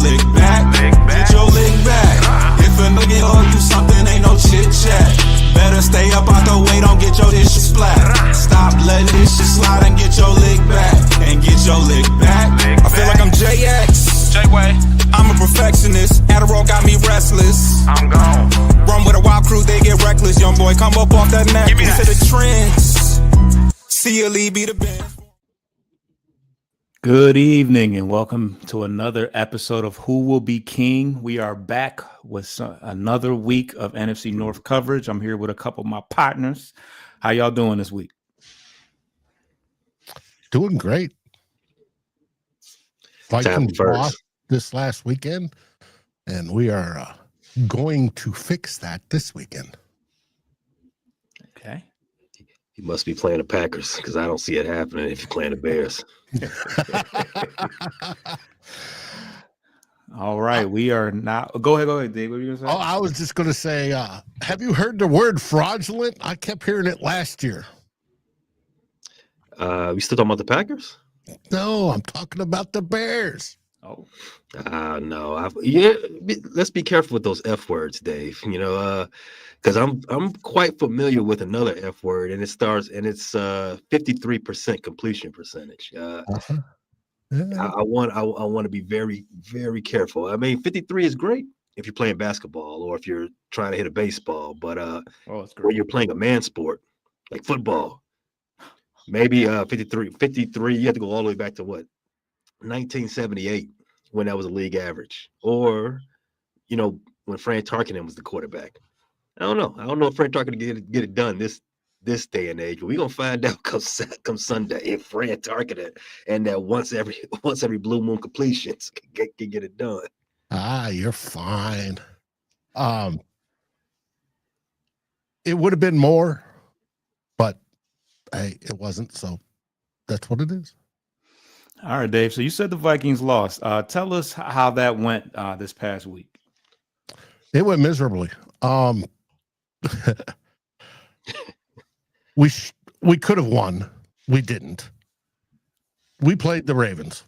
lick back. Get your lick back. If a nigga owe you something, ain't no chit chat. Better stay up out the way, don't get your issue splat. Stop letting this shit slide and get your lick back. And get your lick back. I feel like I'm JX. J-Way. I'm a perfectionist. Adderall got me restless. I'm gone. Run with a wild crew, they get reckless. Young boy, come up off that neck. Give me Into that. the trends. See a lead, be the best. Good evening and welcome to another episode of Who Will Be King. We are back with another week of NFC North coverage. I'm here with a couple of my partners. How y'all doing this week? Doing great. Vikings lost this last weekend, and we are going to fix that this weekend. Okay. You must be playing the Packers because I don't see it happening if you're playing the Bears. All right. We are not. Go ahead, Dave. What were you going to say? Oh, I was just going to say, have you heard the word fraudulent? I kept hearing it last year. We still talking about the Packers? No, I'm talking about the Bears. Oh. No. Let's be careful with those F words, Dave. You know, because I'm quite familiar with another F word, and it's 53% completion percentage. Yeah. I want to be very, very careful. I mean, 53 is great if you're playing basketball or if you're trying to hit a baseball, but it's great. when you're playing a man sport like football, maybe 53. You have to go all the way back to what? 1978 when that was a league average, or when Fran Tarkenton was the quarterback. I don't know if Fran Tarkenton get it done this day and age, but we're gonna find out come Sunday if Fran Tarkenton and that once every blue moon completions can get it done. You're fine. It would have been more, but hey, it wasn't, so that's what it is. All right, Dave. So you said the Vikings lost. Tell us how that went this past week. It went miserably. We could have won. We didn't. We played the Ravens.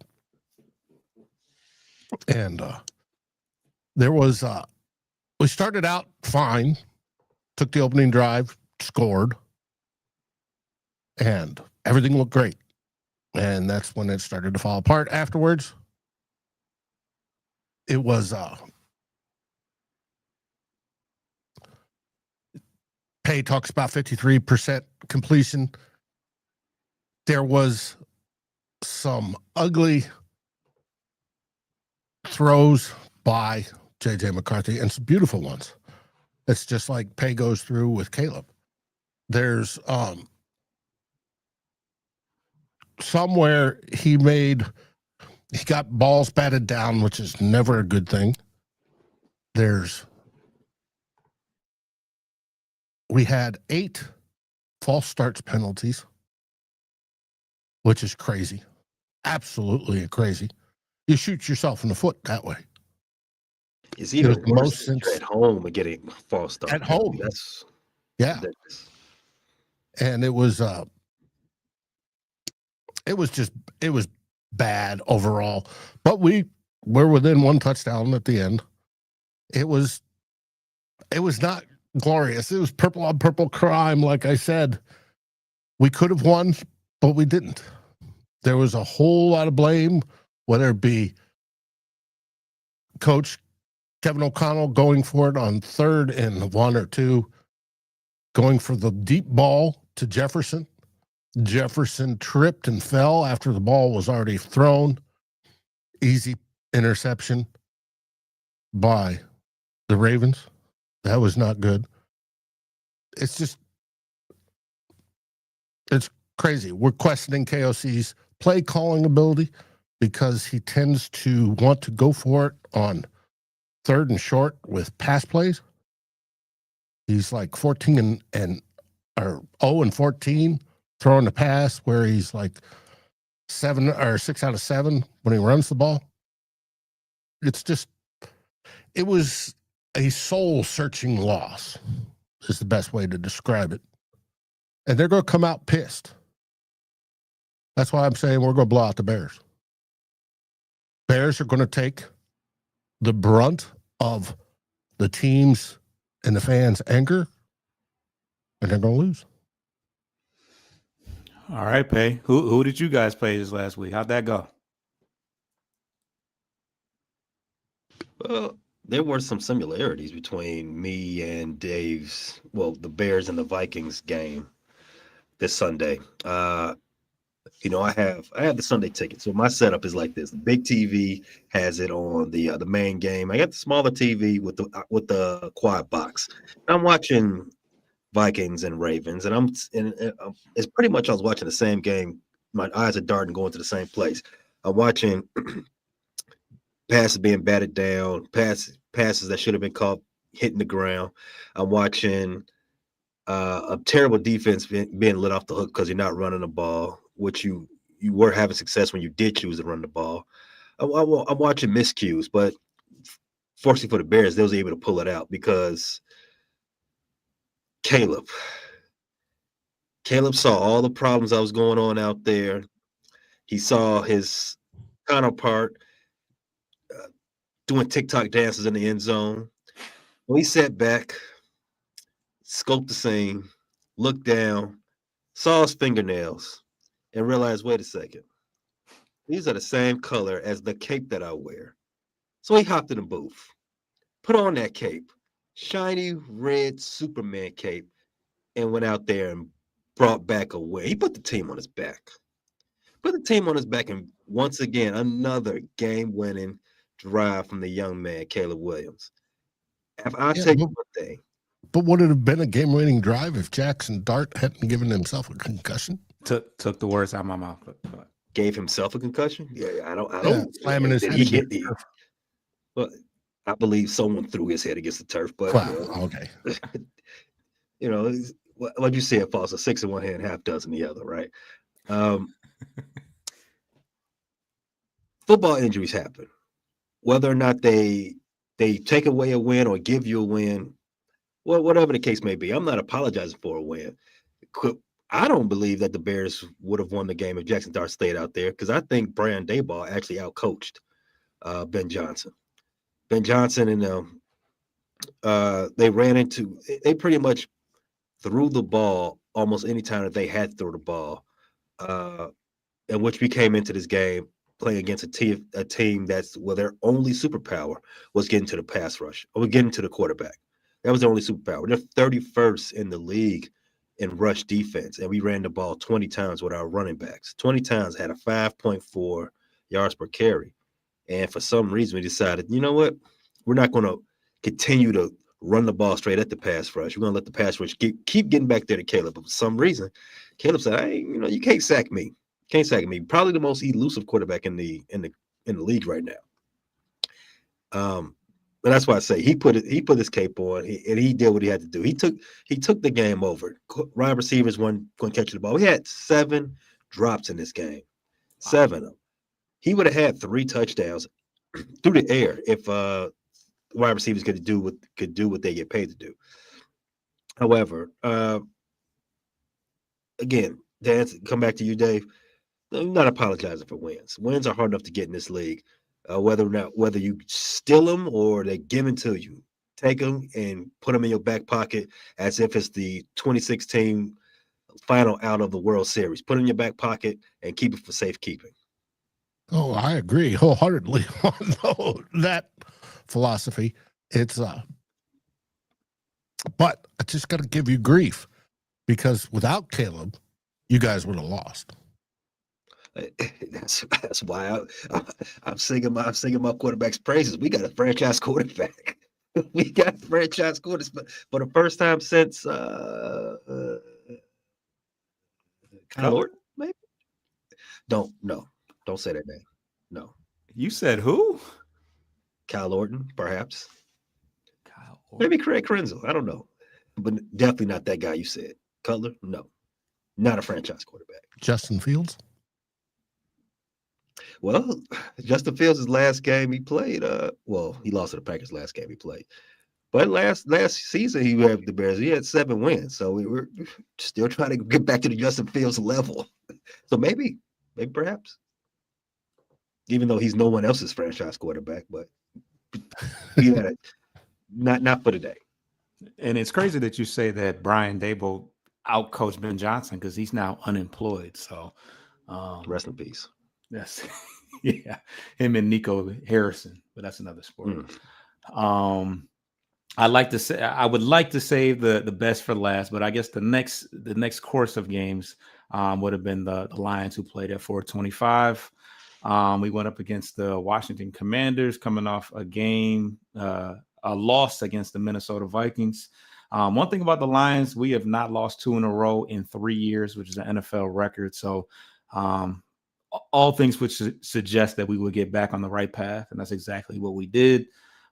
And there was we started out fine, took the opening drive, scored, and everything looked great. And that's when it started to fall apart afterwards. It was Pay talks about 53% completion. There was some ugly throws by J.J. McCarthy and some beautiful ones. It's just like Pay goes through with Caleb. There's somewhere he got balls batted down, which is never a good thing. We had 8 false starts penalties, which is crazy. Absolutely crazy. You shoot yourself in the foot that way. It's even worse if you're at home and getting false start. At home. That's ridiculous. And it was bad overall. But we're within 1 touchdown at the end. It was not glorious. It was purple on purple crime, like I said. We could have won, but we didn't. There was a whole lot of blame, whether it be Coach Kevin O'Connell going for it on 3rd and 1 or 2, going for the deep ball to Jefferson. Jefferson tripped and fell after the ball was already thrown. Easy interception by the Ravens. That was not good. It's crazy. We're questioning KOC's play calling ability because he tends to want to go for it on 3rd and short with pass plays. He's like 0 and 14 throwing the pass, where he's like 7 or 6 out of 7 when he runs the ball. It was a soul-searching loss is the best way to describe it. And they're going to come out pissed. That's why I'm saying we're going to blow out the Bears. Bears are going to take the brunt of the teams and the fans' anger, and they're going to lose. All right, Pay. Who did you guys play this last week? How'd that go? Well, there were some similarities between me and Dave's, the Bears and the Vikings game this Sunday. I have the Sunday ticket. So my setup is like this. The big TV has it on the main game. I got the smaller TV with the quad box. I'm watching Vikings and Ravens, and it's pretty much I was watching the same game. My eyes are darting going to the same place. I'm watching passes being batted down, passes that should have been caught hitting the ground. I'm watching a terrible defense being let off the hook because you're not running the ball, which you were having success when you did choose to run the ball. I'm watching miscues, but fortunately for the Bears, they was able to pull it out because Caleb saw all the problems that was going on out there. He saw his counterpart doing TikTok dances in the end zone. When he sat back, scoped the scene, looked down, saw his fingernails, and realized, wait a second, these are the same color as the cape that I wear. So he hopped in the booth, put on that cape, shiny red Superman cape, and went out there and brought back a win. He put the team on his back. And once again, another game-winning drive from the young man, Caleb Williams. If I take one thing. But would it have been a game-winning drive if Jackson Dart hadn't given himself a concussion? Took the words out of my mouth. Gave himself a concussion? Yeah, I don't. Slamming his head. But I believe someone threw his head against the turf. But okay. What you said, false, a 6 in one hand, half dozen in the other, right? Football injuries happen. Whether or not they take away a win or give you a win, whatever the case may be, I'm not apologizing for a win. I don't believe that the Bears would have won the game if Jackson Dart stayed out there because I think Brian Daboll actually outcoached Ben Johnson. Ben Johnson and they pretty much threw the ball almost any time that they had to throw the ball, in which we came into this game playing against a team that's their only superpower was getting to the pass rush or getting to the quarterback. That was their only superpower. They're 31st in the league in rush defense, and we ran the ball 20 times with our running backs. 20 times, had a 5.4 yards per carry. And for some reason, we decided, you know what? We're not going to continue to run the ball straight at the pass rush. We're going to let the pass rush keep getting back there to Caleb. But for some reason, Caleb said, you can't sack me. Can't sack me. Probably the most elusive quarterback in the league right now. And that's why I say he put his cape on and he did what he had to do. He took the game over. Wide receivers weren't going to catch the ball. We had 7 drops in this game. 7 of them. He would have had 3 touchdowns through the air if wide receivers could do what they get paid to do. However, again, Dan, come back to you, Dave. I'm not apologizing for wins. Wins are hard enough to get in this league. Whether you steal them or they give them to you, take them and put them in your back pocket as if it's the 2016 final out of the World Series. Put it in your back pocket and keep it for safekeeping. Oh, I agree wholeheartedly on that philosophy. It's but I just got to give you grief because without Caleb, you guys would have lost. That's why I'm singing my quarterback's praises. We got a franchise quarterback. We got a franchise quarterback for the first time since Kyle Orton, maybe. Don't say that name. No. You said who? Kyle Orton, perhaps. Kyle Orton. Maybe Craig Krenzel. I don't know, but definitely not that guy you said. Cutler, no, not a franchise quarterback. Justin Fields. Well, Justin Fields' last game he played, he lost to the Packers last game he played. But last season he had the Bears, he had 7 wins. So we were still trying to get back to the Justin Fields level. So maybe perhaps. Even though he's no one else's franchise quarterback, but He had it. Not for today. And it's crazy that you say that Brian Dable outcoached Ben Johnson because he's now unemployed. So Rest in peace. that's yeah, him and Nico Harrison, but that's another sport. I would like to save the best for last, but I guess the next course of games would have been the Lions, who played at 425. We went up against the Washington Commanders, coming off a loss against the Minnesota Vikings. One thing about the Lions, we have not lost 2 in a row in 3 years, which is an NFL record. So all things which suggest that we would get back on the right path, and that's exactly what we did.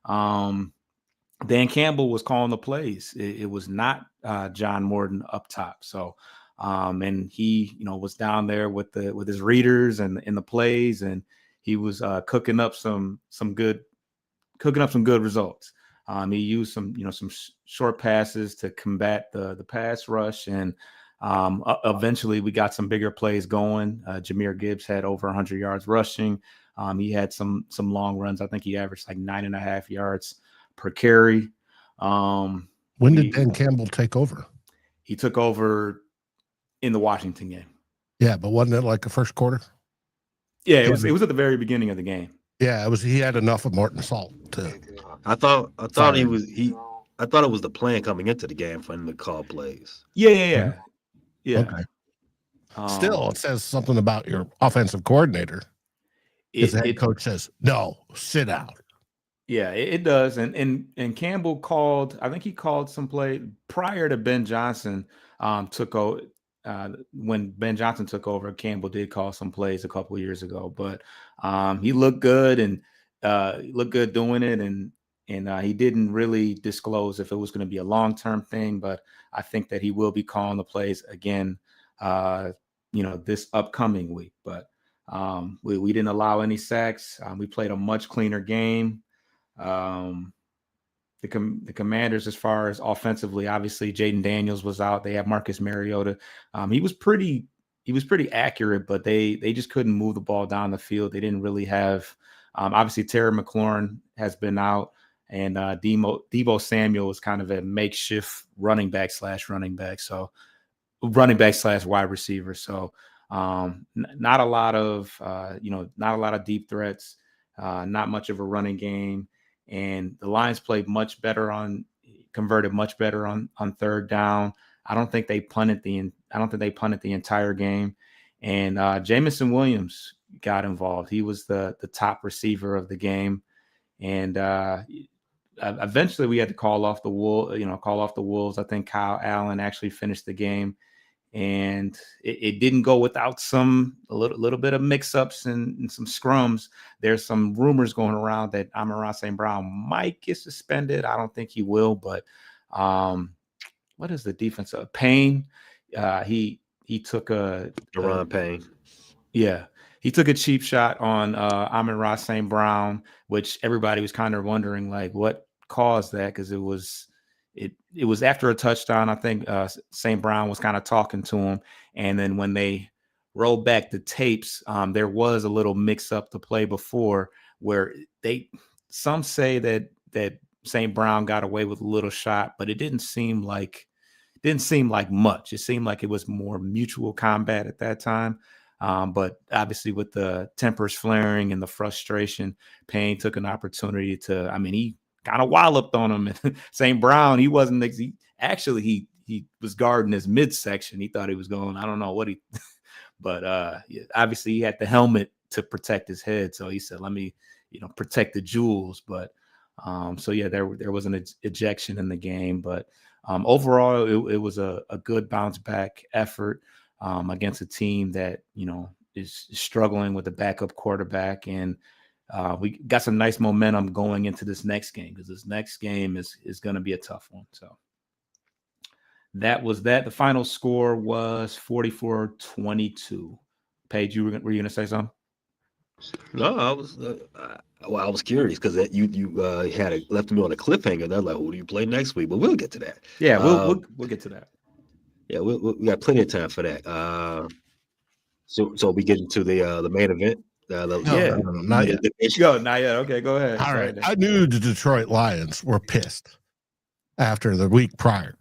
Dan Campbell was calling the plays. It was not John Morton up top. So, and he, was down there with his readers and in the plays, and he was cooking up some good results. He used some short passes to combat the pass rush, and eventually we got some bigger plays going. Jahmyr Gibbs had over 100 yards rushing. He had some long runs. I think he averaged like 9.5 yards per carry. When did Dan Campbell take over? He took over in the Washington game. Yeah, but wasn't it like the first quarter? Yeah, it was at the very beginning of the game. Yeah, it was. He had enough of Morton Salt to. I thought it was the plan coming into the game for him to call plays. Yeah. Okay. Still, it says something about your offensive coordinator. His head coach says, "No, sit out." Yeah, it does. And Campbell called. I think he called some play prior to Ben Johnson took over. When Ben Johnson took over, Campbell did call some plays a couple of years ago, but he looked good and looked good doing it, and he didn't really disclose if it was going to be a long-term thing. But I think that he will be calling the plays again, this upcoming week. But we didn't allow any sacks. We played a much cleaner game. The Commanders, as far as offensively, obviously Jaden Daniels was out. They had Marcus Mariota. He was pretty accurate, but they just couldn't move the ball down the field. They didn't really have. Obviously, Terry McLaurin has been out, and Deebo Samuel was kind of a makeshift running back / wide receiver. So not a lot of deep threats, not much of a running game. And the Lions played converted much better on third down. I don't think they punted the entire game. And Jamison Williams got involved. He was the top receiver of the game. And eventually we had to call off the Wolves. I think Kyle Allen actually finished the game. And it didn't go without a little bit of mix-ups and some scrums. There's some rumors going around that Amon-Ra St. Brown might get suspended. I don't think he will, but what is the defense of Payne? He took Deron Payne. Yeah. He took a cheap shot on Amon-Ra St. Brown, which everybody was kind of wondering like what caused that, because it was after a touchdown. I think St. Brown was kind of talking to him. And then when they rolled back the tapes, there was a little mix up the play before where some say that St. Brown got away with a little shot, but it didn't seem like much. It seemed like it was more mutual combat at that time. But obviously with the tempers flaring and the frustration, Payne took an opportunity he kind of walloped on him. And St. Brown, he was guarding his midsection. He thought he was going, I don't know what but obviously he had the helmet to protect his head. So he said, let me, protect the jewels. But there was an ejection in the game, but overall it was a good bounce back effort against a team that, is struggling with the backup quarterback. And we got some nice momentum going into this next game, because this next game is going to be a tough one. So that was that. The final score was 44-22. Paige, were you going to say something? No, I was curious because you had left me on a cliffhanger. They're like, who do you play next week? But we'll get to that. Yeah, we'll get to that. Yeah, we got plenty of time for that. So we get into the main event. Yeah. Not yet. Go, not yet. Okay, go ahead. All Go right. ahead. I knew the Detroit Lions were pissed after the week prior.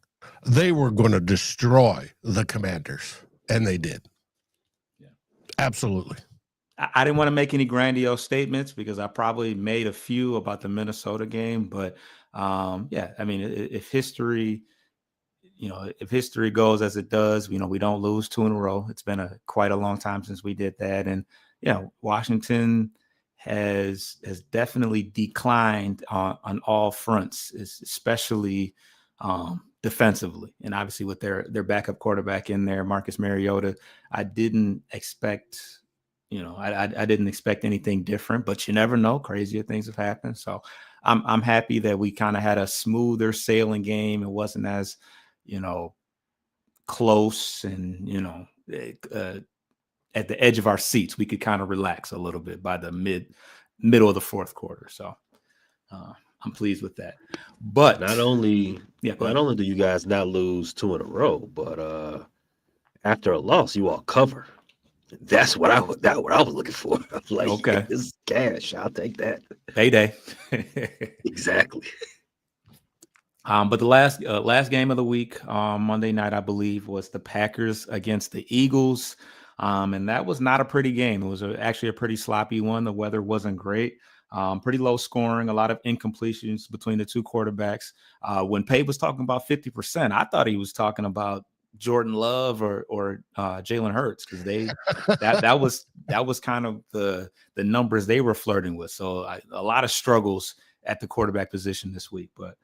They were going to destroy the Commanders, and they did. Yeah. Absolutely. I didn't want to make any grandiose statements because I probably made a few about the Minnesota game, but yeah, I mean, if history goes as it does, we don't lose 2 in a row. It's been quite a long time since we did that, and Washington has definitely declined on all fronts, especially defensively, and obviously with their backup quarterback in there, Marcus Mariota. I didn't expect. I didn't expect anything different, but you never know. Crazier things have happened. So I'm happy that we kind of had a smoother sailing game. It wasn't as, close and, at the edge of our seats. We could kind of relax a little bit by the middle of the fourth quarter. So I'm pleased with that. But not only do you guys not lose 2 in a row, but after a loss, you all cover. That's what I was looking for. I was like, okay, this is cash. I'll take that. Payday. Exactly. But the last game of the week, Monday night, I believe, was the Packers against the Eagles. And that was not a pretty game. It was actually a pretty sloppy one. The weather wasn't great. Pretty low scoring, a lot of incompletions between the two quarterbacks. When Pape was talking about 50%, I thought he was talking about Jordan Love or Jalen Hurts, because that was kind of the numbers they were flirting with. So a lot of struggles at the quarterback position this week. But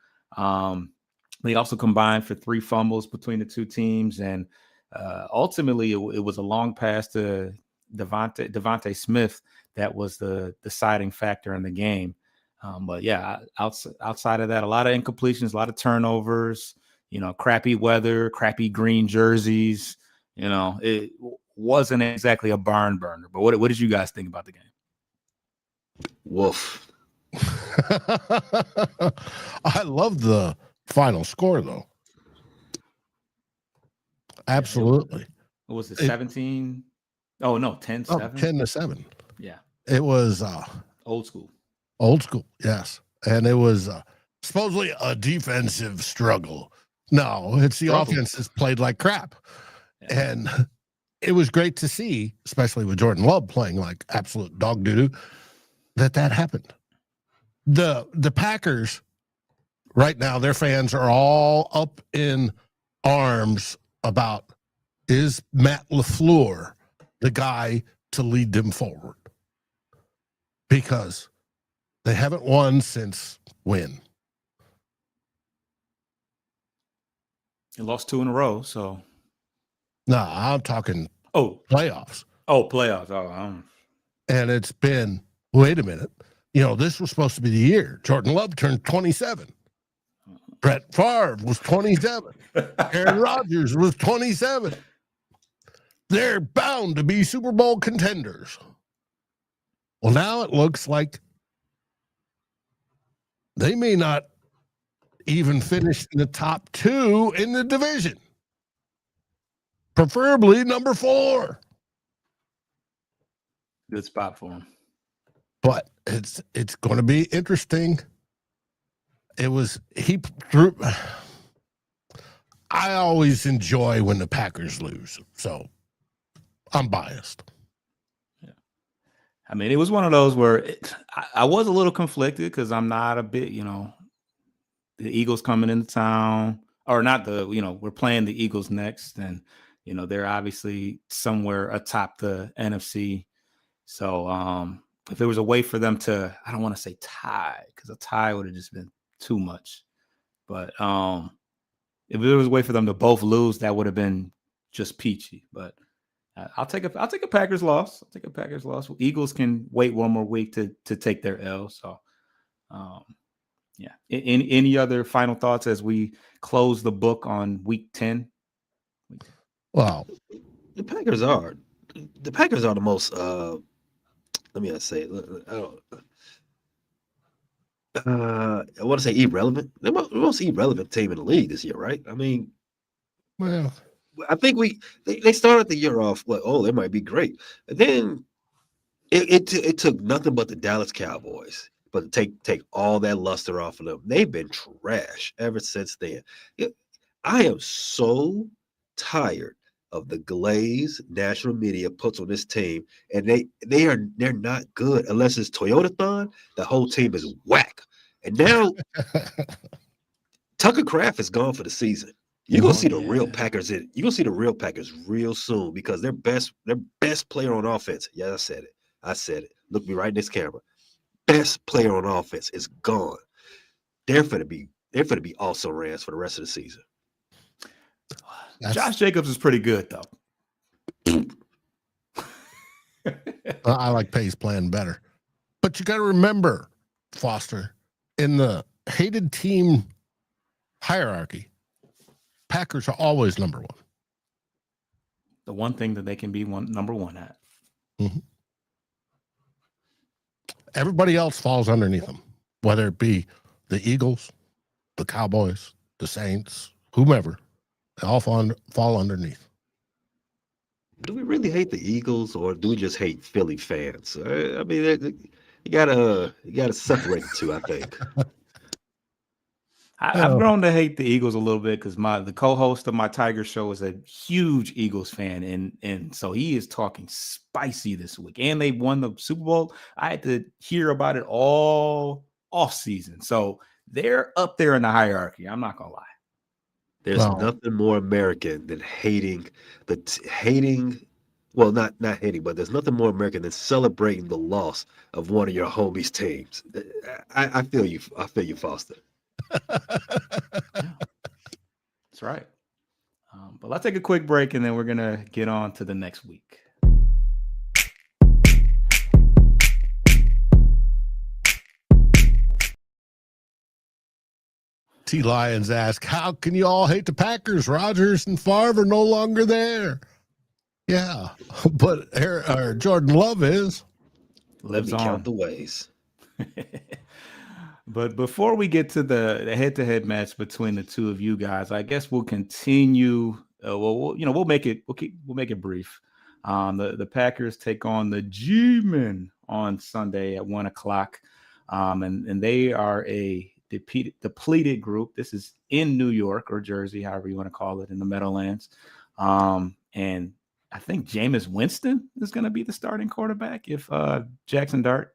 they also combined for 3 fumbles between the two teams, and ultimately it was a long pass to Devontae Smith that was the deciding factor in the game. But yeah, outside of that, a lot of incompletions, a lot of turnovers. Crappy weather, crappy green jerseys. It wasn't exactly a barn burner. But what did you guys think about the game? Woof. I love the final score, though. Absolutely. What was it, 17? Oh, no, 10-7? 10-7. Yeah. It was old school. Old school, yes. And it was supposedly a defensive struggle. No, it's the offense that's played like crap. Yeah. And it was great to see, especially with Jordan Love playing like absolute dog doo-doo, that happened. The Packers, right now, their fans are all up in arms about, is Matt LaFleur the guy to lead them forward? Because they haven't won since when? They lost 2 in a row, so. No, I'm talking playoffs. Oh, playoffs. Oh, and it's been, wait a minute. This was supposed to be the year. Jordan Love turned 27. Brett Favre was 27. Aaron Rodgers was 27. They're bound to be Super Bowl contenders. Well, now it looks like they may not even finish in the top 2 in the division. Preferably number 4. Good spot for him. But it's going to be interesting. I always enjoy when the Packers lose, so I'm biased. Yeah, I mean, it was one of those where I was a little conflicted because I'm not a bit, the Eagles coming into town, or not we're playing the Eagles next, and they're obviously somewhere atop the NFC. So if there was a way for them to, I don't want to say tie, because a tie would have just been too much. But if there was a way for them to both lose, that would have been just peachy. But I'll take a Packers loss. I'll take a Packers loss. Eagles can wait one more week to take their L. So yeah. Any other final thoughts as we close the book on week 10? Well, the Packers are the most let me say, I want to say irrelevant. They're the most irrelevant team in the league this year, right? I mean, well, I think they started the year off like, oh, they might be great. And then It took nothing but the Dallas Cowboys, but to take all that luster off of them. They've been trash ever since then. I am so tired of the glaze national media puts on this team, and they're not good unless it's Toyotathon. The whole team is whack, and now Tucker Kraft is gone for the season. You're gonna see the real Packers in. You're gonna see the real Packers real soon because their best player on offense. Yeah, I said it. I said it. Look me right in this camera. Best player on offense is gone. They're gonna be also Rams for the rest of the season. Josh Jacobs is pretty good though. I like Pay's plan better. But you got to remember, Foster, in the hated team hierarchy, Packers are always number one. The one thing that they can be number one at. Mm-hmm. Everybody else falls underneath them, whether it be the Eagles, the Cowboys, the Saints, whomever. They all fall underneath. Do we really hate the Eagles, or do we just hate Philly fans? I mean, you gotta separate the two. I think. I've grown to hate the Eagles a little bit because the co-host of my Tiger show is a huge Eagles fan, and so he is talking spicy this week. And they won the Super Bowl. I had to hear about it all off season, so they're up there in the hierarchy. I'm not gonna lie. There's nothing more American than hating. Well, not hating, but there's nothing more American than celebrating the loss of one of your homies' teams. I feel you. I feel you, Foster. Yeah. That's right. But let's take a quick break, and then we're gonna get on to the next week. T. Lyons ask, how can you all hate the Packers? Rodgers and Favre are no longer there. Yeah, but Jordan Love lives on. Count the ways. But before we get to the head-to-head match between the two of you guys, I guess we'll continue. We'll make it brief. The Packers take on the G-Men on Sunday at 1:00, and they are a depleted group. This is in New York or Jersey, however you want to call it, in the Meadowlands. And I think Jameis Winston is going to be the starting quarterback if Jackson Dart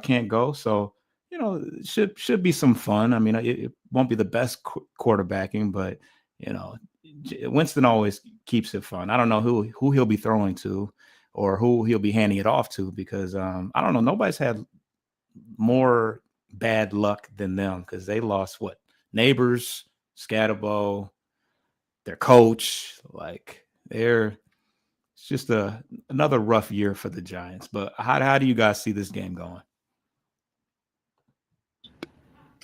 can't go. So, it should be some fun. I mean, it won't be the best quarterbacking, but, Winston always keeps it fun. I don't know who he'll be throwing to or who he'll be handing it off to because, I don't know, nobody's had more bad luck than them because they lost Neighbors, Scatterbo, their coach. It's just another rough year for the Giants. But how do you guys see this game going?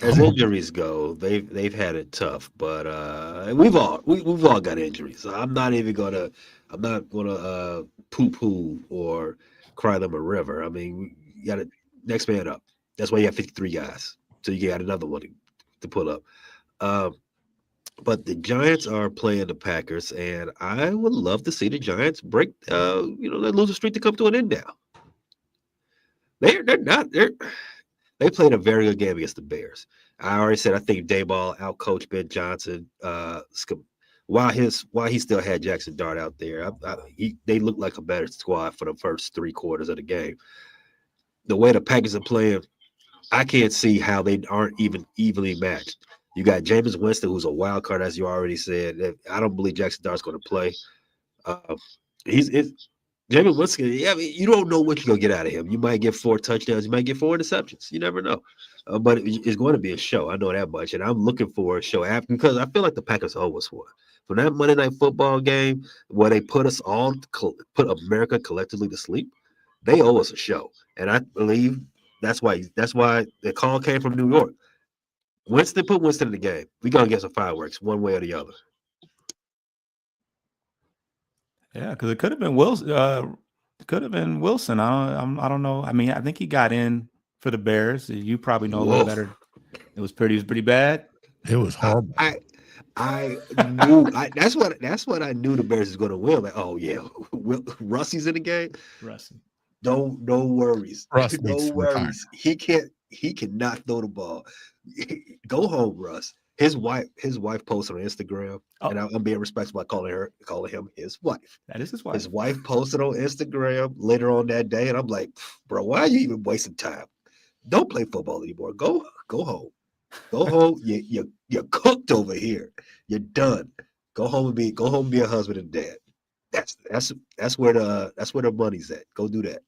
As injuries go, they've had it tough, but we've all got injuries. I'm not gonna poo-poo or cry them a river. I mean, you got to next man up. That's why you have 53 guys, so you got another one to pull up. But the Giants are playing the Packers, and I would love to see the Giants break, their losing streak to come to an end now. They played a very good game against the Bears. I already said I think Dayball outcoached Ben Johnson. While he still had Jackson Dart out there, they looked like a better squad for the first 3 quarters of the game. The way the Packers are playing, I can't see how they aren't even evenly matched. You got Jameis Winston, who's a wild card, as you already said. I don't believe Jackson Dart's going to play. Jameis Winston. Yeah, I mean, you don't know what you're going to get out of him. You might get 4 touchdowns. You might get 4 interceptions. You never know. But it's going to be a show. I know that much. And I'm looking for a show after because I feel like the Packers always won. From that Monday Night Football game where they put America collectively to sleep, they owe us a show. And I believe that's why the call came from New York. Put Winston in the game. We're going to get some fireworks one way or the other. Yeah, because it could have been Wilson. I don't know. I mean, I think he got in for the Bears. You probably know a little better. It was pretty bad. It was horrible. I knew that's what I knew the Bears was going to win. Like, oh yeah, Russie's in the game. Russie. No worries. Russ No needs to retire. worries. He cannot throw the ball. Go home, Russ. His wife posted on Instagram, and I'm being respectful by calling him his wife. That is his wife. His wife posted on Instagram later on that day, and I'm like, bro, why are you even wasting time? Don't play football anymore. Go home. Go home. You're cooked over here. You're done. Go home and be a husband and dad. That's where the money's at. Go do that.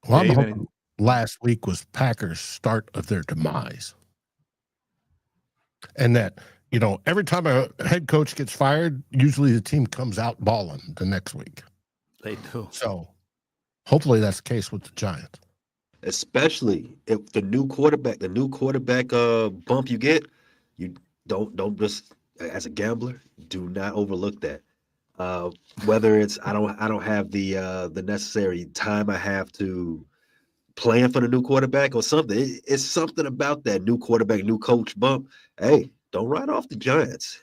Well, I'm hoping last week was Packers' start of their demise. And that, every time a head coach gets fired, usually the team comes out balling the next week. They do. So hopefully that's the case with the Giants. Especially if the new quarterback bump you get, you don't just, as a gambler, do not overlook that. Whether it's I don't have the necessary time I have to plan for the new quarterback or something. It's something about that new quarterback, new coach bump. Hey, don't write off the Giants.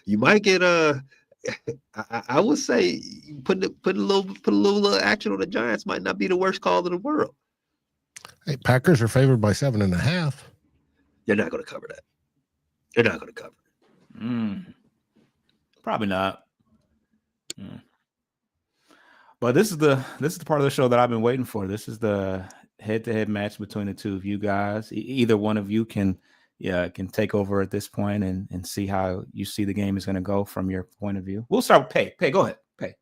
You might get I would say put a little action on the Giants might not be the worst call in the world. Hey, Packers are favored by 7.5. You're not going to cover that. You're not going to cover it. Probably not. But this is the part of the show that I've been waiting for. This is the head-to-head match between the two of you guys. Either one of you can take over at this point and see how you see the game is going to go from your point of view. We'll start with Pay. Pay, go ahead. Pay.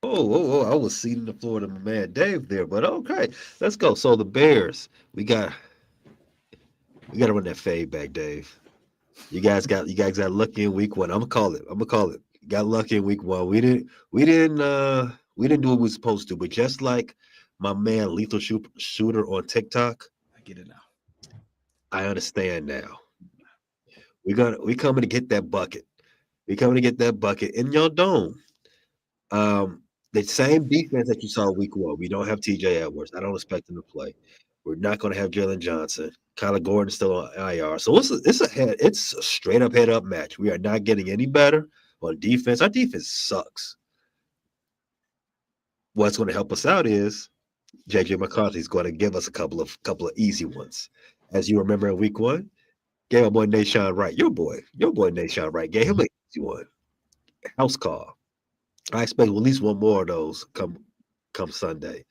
Oh, I was seating the floor to my man Dave there, but okay, let's go. So the Bears, we got to run that fade back, Dave. You guys got lucky in week one. I'm gonna call it. Got lucky in week one. We didn't do what we were supposed to, but just like my man Lethal Shooter on TikTok, I get it now. I understand now. We coming to get that bucket. We coming to get that bucket in your dome. The same defense that you saw week one. We don't have TJ Edwards. I don't expect him to play. We're not going to have Jalen Johnson. Kyler Gordon's still on IR. So it's a straight up head up match. We are not getting any better on defense. Our defense sucks. What's going to help us out is JJ McCarthy's going to give us a couple of easy ones. As you remember in week one, gave my boy Nashawn Wright. Your boy Nashawn Wright gave him an easy one. House call. I expect at least one more of those come Sunday.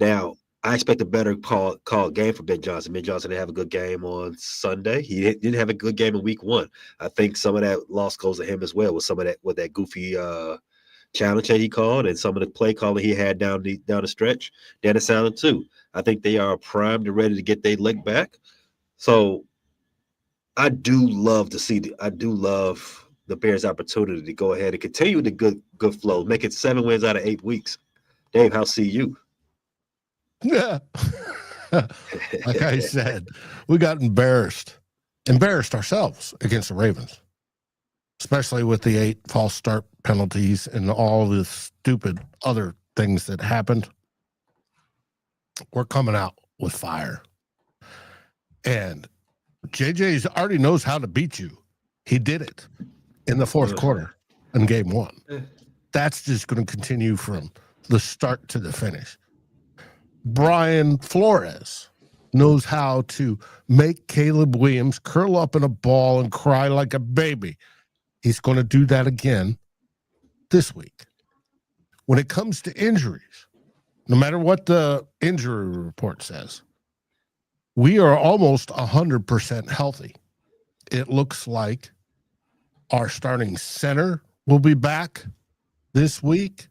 Now, I expect a better call game for Ben Johnson. Ben Johnson didn't have a good game on Sunday. He didn't have a good game in week one. I think some of that loss goes to him as well with that goofy challenge that he called and some of the play calling he had down the stretch. Dennis Allen too. I think they are primed and ready to get their leg back. So I do love the Bears' opportunity to go ahead and continue the good flow, make it 7 wins out of 8 weeks. Dave, how see you? Yeah. Like I said, we got embarrassed ourselves against the Ravens, especially with the 8 false start penalties and all the stupid other things that happened. We're coming out with fire. And JJ already knows how to beat you. He did it in the fourth quarter in game 1. That's just going to continue from the start to the finish. Brian Flores knows how to make Caleb Williams curl up in a ball and cry like a baby. He's going to do that again this week. When it comes to injuries, no matter what the injury report says, we are almost 100% healthy. It looks like our starting center will be back this week.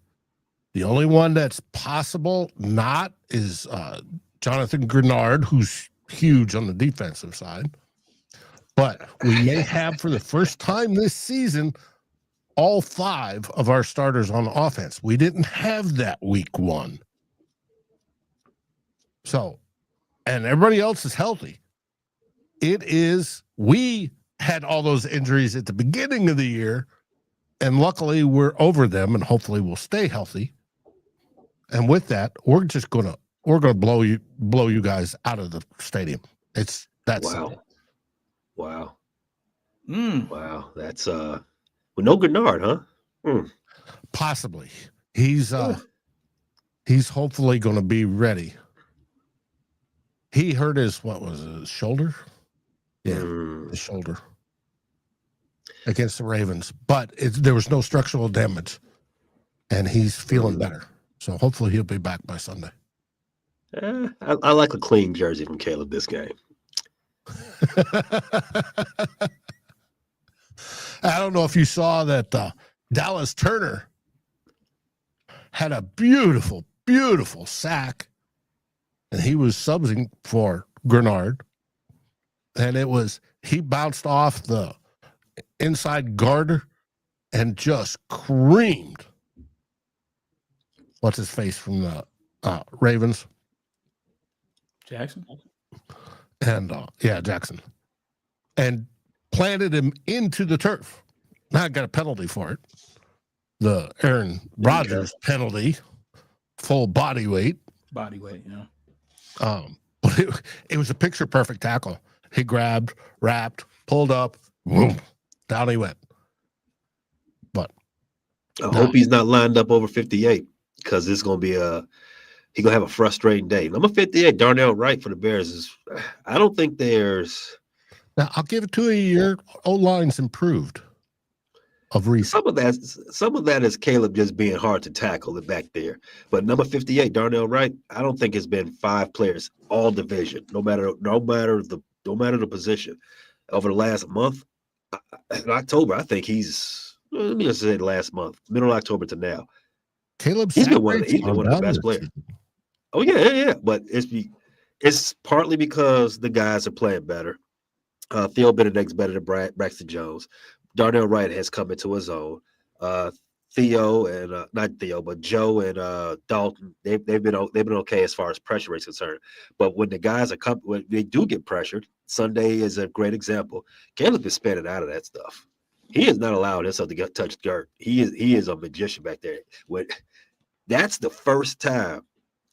The only one that's possible not is Jonathan Grenard, who's huge on the defensive side. But we may have, for the first time this season, all 5 of our starters on offense. We didn't have that week 1. So, and everybody else is healthy. We had all those injuries at the beginning of the year, and luckily we're over them, and hopefully we'll stay healthy. And with that, we're gonna blow you guys out of the stadium. It's that simple. Wow. Wow. That's with no Grenard, huh? Possibly. He's hopefully going to be ready. He hurt his shoulder? Yeah, his shoulder against the Ravens, but there was no structural damage, and he's feeling better. So hopefully he'll be back by Sunday. I like a clean jersey from Caleb this game. I don't know if you saw that Dallas Turner had a beautiful, beautiful sack, and he was subbing for Grenard, and he bounced off the inside guard and just creamed what's his face from the Ravens, Jackson, and Jackson, and planted him into the turf. Now I got a penalty for it. The Aaron Rodgers penalty, full body weight. Yeah. But it was a picture perfect tackle. He grabbed, wrapped, pulled up, boom, down he went. But I hope he's not lined up over 58, because it's gonna be he's gonna have a frustrating day. Number 58, Darnell Wright for the Bears I don't think there's. Now I'll give it to a year. O-line's improved. Of recent. Some of that is Caleb just being hard to tackle back there. But number 58, Darnell Wright, I don't think it's been 5 players all division, no matter the position, over the last month. In October, I think let me just say last month, middle of October to now. He's been one of the best players. Oh yeah. But it's partly because the guys are playing better. Theo Benedict's better than Braxton Jones. Darnell Wright has come into his own. Theo and not Theo, but Joe and Dalton, they've been okay as far as pressure rate's concerned. But when the guys when they do get pressured, Sunday is a great example. Caleb is spinning out of that stuff. He is not allowed himself to get touched dirt. He is a magician back there. That's the first time.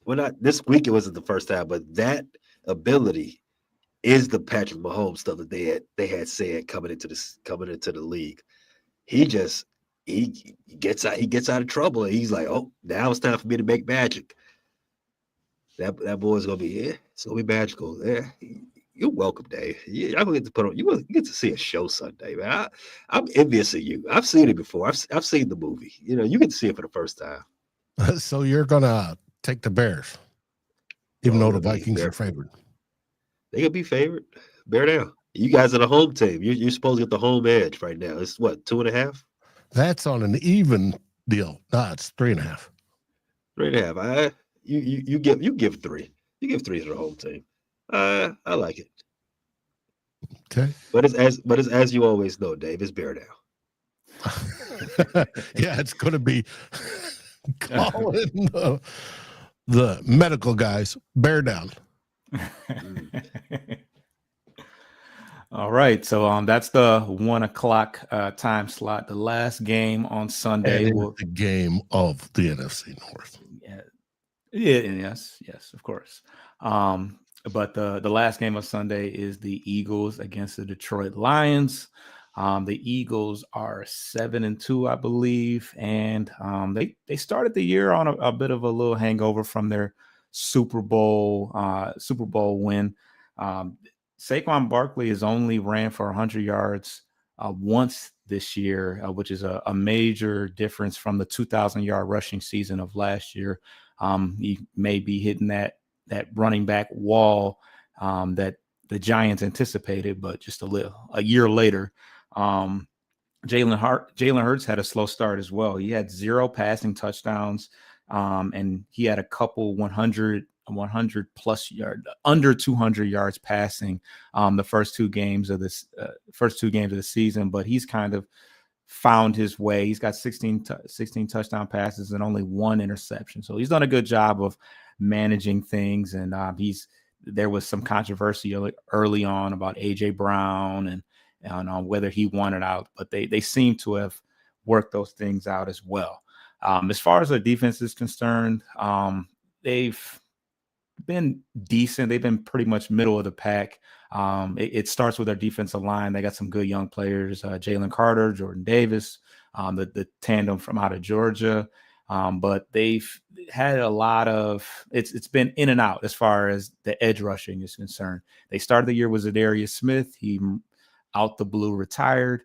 Well, not this week. It wasn't the first time, but that ability is the Patrick Mahomes stuff that they had said coming into the league. He gets out of trouble, and he's like, oh, now it's time for me to make magic. That boy's gonna be it's gonna be magical. Yeah, you're welcome, Dave. I'm gonna get to you get to see a show Sunday, man. I'm envious of you. I've seen it before. I've seen the movie. You get to see it for the first time. So you're gonna take the Bears, even though the Vikings are favored. They could be favored. Bear down. You guys are the home team. You're supposed to get the home edge right now. It's what, 2.5? That's on an even deal. No, it's 3.5. 3.5. You give 3. You give 3 to the home team. I like it. Okay. But it's as you always know, Dave, it's bear down. Yeah, it's gonna be calling the medical guys bear down. All right, so that's the 1 o'clock time slot. The last game on Sunday, the game of the NFC North. Yes, of course. But the last game of Sunday is the Eagles against the Detroit Lions. The Eagles are 7-2, I believe, and they started the year on a bit of a little hangover from their Super Bowl win. Saquon Barkley has only ran for 100 yards once this year, which is a major difference from the 2,000-yard rushing season of last year. He may be hitting that running back wall that the Giants anticipated, but just a year later. Jalen Hurts had a slow start as well. He had 0 passing touchdowns, and he had a couple 100 plus yard, under 200 yards passing the first two games of the season. But he's kind of found his way. He's got 16 touchdown passes and only 1 interception. So he's done a good job of managing things. And there was some controversy early on about AJ Brown and on whether he wanted out, but they seem to have worked those things out as well. As far as their defense is concerned, they've been decent. They've been pretty much middle of the pack. It starts with their defensive line. They got some good young players, Jalen Carter, Jordan Davis, the tandem from out of Georgia. But they've had a lot of it's been in and out as far as the edge rushing is concerned. They started the year with Zadarius Smith. He out the blue retired.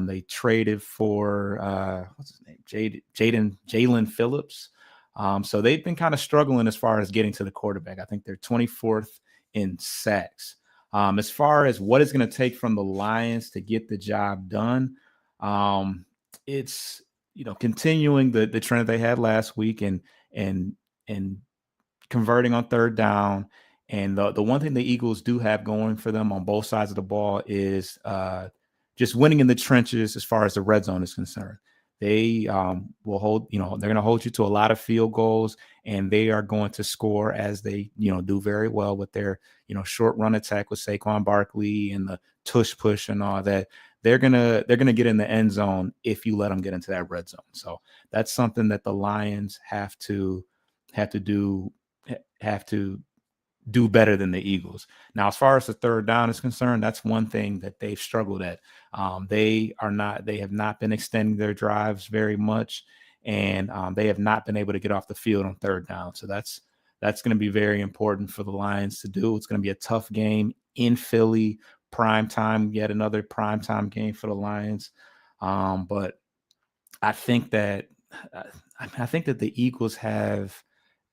They traded for what's his name, Jalen Phillips. So they've been kind of struggling as far as getting to the quarterback. I think they're 24th in sacks. As far as what it's going to take from the Lions to get the job done, it's continuing the trend that they had last week and converting on third down. And the one thing the Eagles do have going for them on both sides of the ball is just winning in the trenches as far as the red zone is concerned. They will hold, they're going to hold you to a lot of field goals, and they are going to score as they, do very well with their, short run attack with Saquon Barkley and the tush push and all that. They're gonna get in the end zone if you let them get into that red zone. So that's something that the Lions have to do better than the Eagles. Now, as far as the third down is concerned, that's one thing that they've struggled at. They have not been extending their drives very much, and they have not been able to get off the field on third down. So that's going to be very important for the Lions to do. It's going to be a tough game in Philly, prime time, yet another prime time game for the Lions. But I think that the Eagles have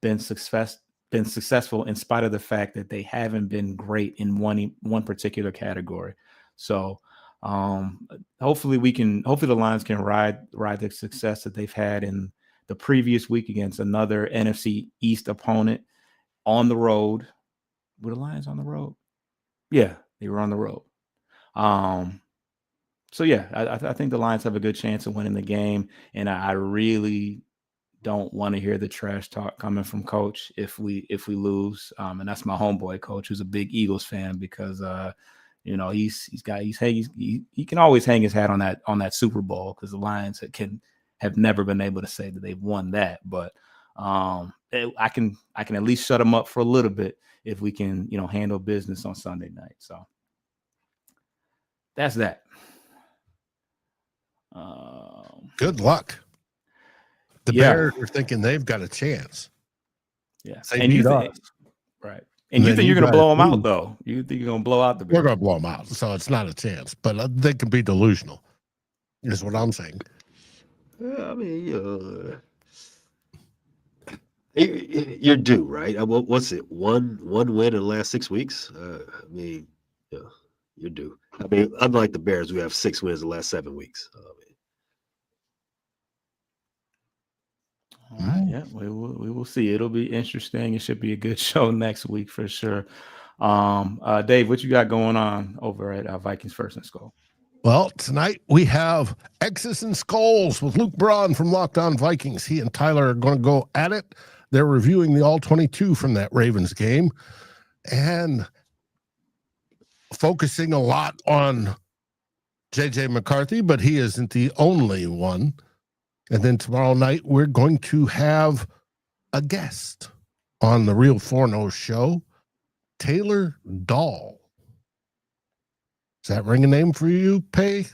been successful in spite of the fact that they haven't been great in one particular category. So hopefully the Lions can ride the success that they've had in the previous week against another NFC East opponent on the road. Were the Lions on the road? Yeah, they were on the road. So yeah, I think the Lions have a good chance of winning the game, and I really don't want to hear the trash talk coming from Coach if we lose. And that's my homeboy Coach, who's a big Eagles fan, because he can always hang his hat on that Super Bowl, because the Lions have never been able to say that they've won that. But I can at least shut them up for a little bit if we can handle business on Sunday night. So that's that. Good luck. The Bears are thinking they've got a chance. Yeah, and you think, right? And you think you're going to blow them out, though? You think you're going to blow out the Bears? We're going to blow them out, so it's not a chance. But they can be delusional. Is what I'm saying. I mean, you're due, right? What's it? One win in the last 6 weeks. I mean, you're due. I mean, unlike the Bears, we have 6 wins in the last 7 weeks. All right, yeah, we will see. It'll be interesting. It should be a good show next week for sure. Dave, what you got going on over at Vikings First and Skull? Well, tonight we have X's and Skulls with Luke Braun from Locked On Vikings. He and Tyler are going to go at it. They're reviewing the All-22 from that Ravens game and focusing a lot on J.J. McCarthy, but he isn't the only one. And then tomorrow night, we're going to have a guest on the Real Forno show, Taylor Dahl. Does that ring a name for you, Pay?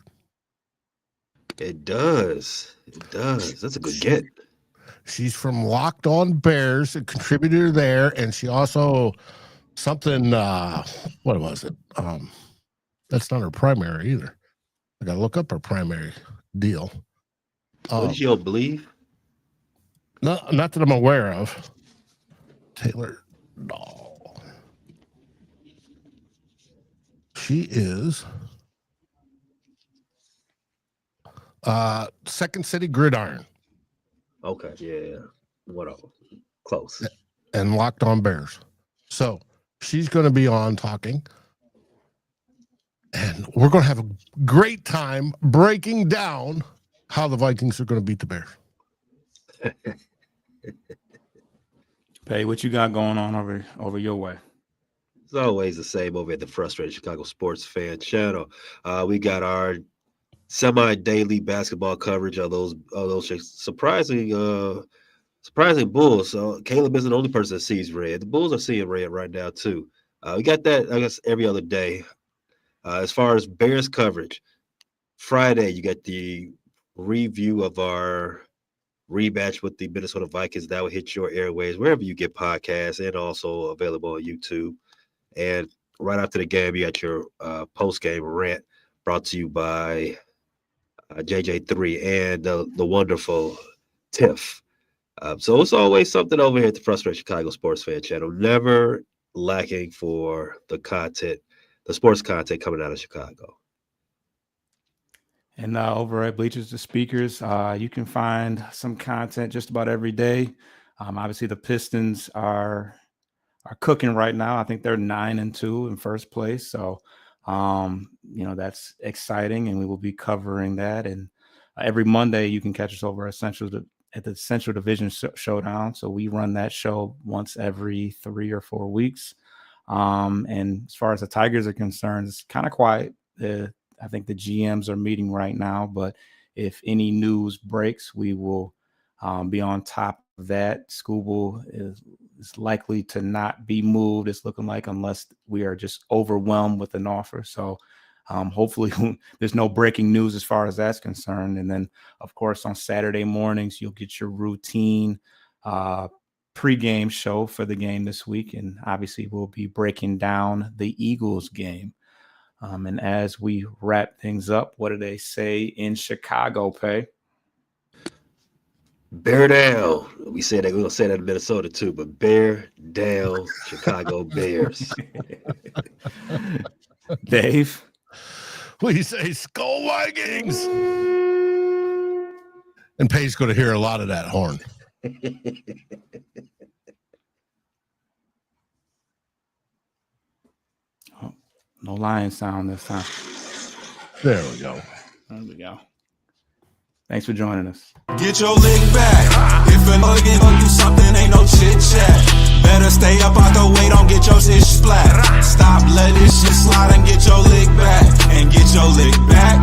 It does. It does. That's a good get. She's from Locked On Bears, a contributor there, and she also something. What was it? That's not her primary either. I gotta look up her primary deal. What did you believe? Not that I'm aware of. Taylor Dahl. She is Second City Gridiron. Okay, yeah. What else? Close. And Locked On Bears. So she's going to be on talking. And we're going to have a great time breaking down how the Vikings are going to beat the Bears. Pay, what you got going on over your way? It's always the same over at the Frustrated Chicago Sports Fan channel. We got our semi-daily basketball coverage of those surprising Bulls. So Caleb isn't the only person that sees red. The Bulls are seeing red right now too. We got that, I guess, every other day. As far as Bears coverage, Friday you got the review of our rematch with the Minnesota Vikings. That will hit your airways wherever you get podcasts, and also available on YouTube. And right after the game, you got your post-game rant brought to you by JJ3 and the wonderful Tiff. So it's always something over here at the Frustrated Chicago Sports Fan Channel. Never lacking for the content, the sports content coming out of Chicago. And over at Bleachers to Speakers, you can find some content just about every day. Obviously, the Pistons are cooking right now. I think they're 9-2 in first place. So, that's exciting, and we will be covering that. And every Monday, you can catch us over at the Central Division Showdown. So we run that show once every 3 or 4 weeks. And as far as the Tigers are concerned, it's kind of quiet. I think the GMs are meeting right now, but if any news breaks, we will be on top of that. Skubal is likely to not be moved, it's looking like, unless we are just overwhelmed with an offer. So hopefully there's no breaking news as far as that's concerned. And then, of course, on Saturday mornings, you'll get your routine pregame show for the game this week. And obviously we'll be breaking down the Eagles game. And as we wrap things up, what do they say in Chicago, Pay? Bear down. We said that we're gonna say that in Minnesota too, but bear down, Chicago Bears. Dave? We say Skull Vikings. And Pay's going to hear a lot of that horn. No lion sound this time. There we go. There we go. Thanks for joining us. Get your lick back. If a nigga owe you something, ain't no chit chat. Better stay up out the way, don't get your shit splat.